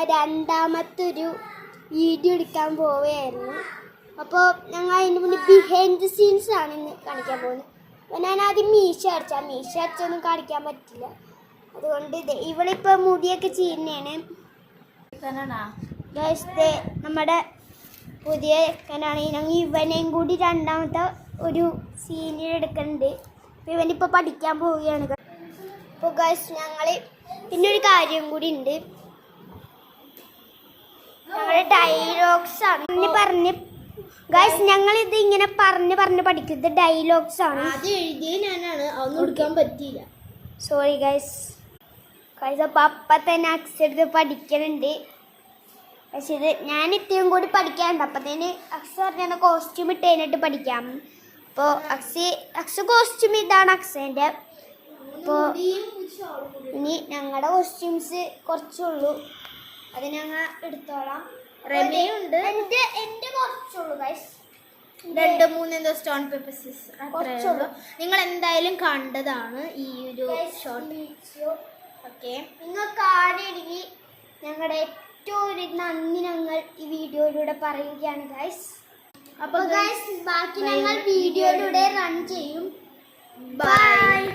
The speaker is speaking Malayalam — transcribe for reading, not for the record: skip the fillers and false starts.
നമ്മൾ രണ്ടാമത്തെ ഒരു വീഡിയോ എടുക്കാൻ പോവുകയായിരുന്നു. അപ്പോൾ ഞങ്ങൾ അതിൻ്റെ മുന്നേ ബിഹൈൻഡ് ദി സീൻസ് ആണ് ഇന്ന് കാണിക്കാൻ പോകുന്നത്. അപ്പോൾ ഞാൻ ആദ്യം മീശ അടിച്ചൊന്നും കാണിക്കാൻ പറ്റില്ല. അതുകൊണ്ട് ഇവളിപ്പോൾ മുടിയൊക്കെ ചെയ്യുന്നതാണ്. നമ്മുടെ പുതിയ ചെക്കനാണ്. ഞങ്ങൾ ഇവനെയും കൂടി രണ്ടാമത്തെ ഒരു സീനിയർ എടുക്കുന്നുണ്ട്. അപ്പോൾ ഇവനിപ്പോൾ പഠിക്കാൻ പോവുകയാണ്. അപ്പോൾ ഗൈസ് ഞങ്ങൾ പിന്നെ ഒരു കാര്യം കൂടി ഉണ്ട്. ഞങ്ങളുടെ ഡയലോഗ്സ് ആണ് ഇനി പറഞ്ഞ് ഗൈസ് ഞങ്ങളിത് ഇങ്ങനെ പറഞ്ഞ് പഠിക്കുന്നത് ഡയലോഗ്സ് ആണ്. ആദ്യം എഴുതിയ ഞാനാണ്, അതൊന്നും എടുക്കാൻ പറ്റിയില്ല. Sorry guys. അപ്പോൾ അപ്പം തന്നെ അക്സെടുത്ത് പഠിക്കുന്നുണ്ട്. പക്ഷേ ഇത് ഞാൻ ഇത്രയും കൂടി പഠിക്കാനുണ്ട്. അപ്പത്തേന് അക്സ പറഞ്ഞ കോസ്റ്റ്യൂം ഇട്ട് കഴിഞ്ഞിട്ട് പഠിക്കാം. അപ്പോൾ അക്സ കോസ്റ്റ്യൂം ഇതാണ് അക്സേൻ്റെ. അപ്പോൾ ഇനി ഞങ്ങളുടെ കോസ്റ്റ്യൂംസ് കുറച്ചുള്ളൂ, അത് ഞങ്ങൾ എടുത്തോളാം. റെമിയുണ്ട്, എൻ്റെ കുറച്ചുള്ളൂ ഗൈസ്. 2-3 സ്റ്റോൺ പേപ്പർ കുറച്ചുള്ളൂ. നിങ്ങൾ എന്തായാലും കണ്ടതാണ് ഈ ഒരു ഷോട്ട്. ഓക്കെ, നിങ്ങൾ കാണുകയാണെങ്കിൽ ഞങ്ങളുടെ ഏറ്റവും ഒരു നന്ദി ഞങ്ങൾ ഈ വീഡിയോയിലൂടെ പറയുകയാണ് ഗൈസ്. അപ്പോൾ ഗൈസ് ബാക്കി ഞങ്ങൾ വീഡിയോയിലൂടെ റൺ ചെയ്യും. ബൈ.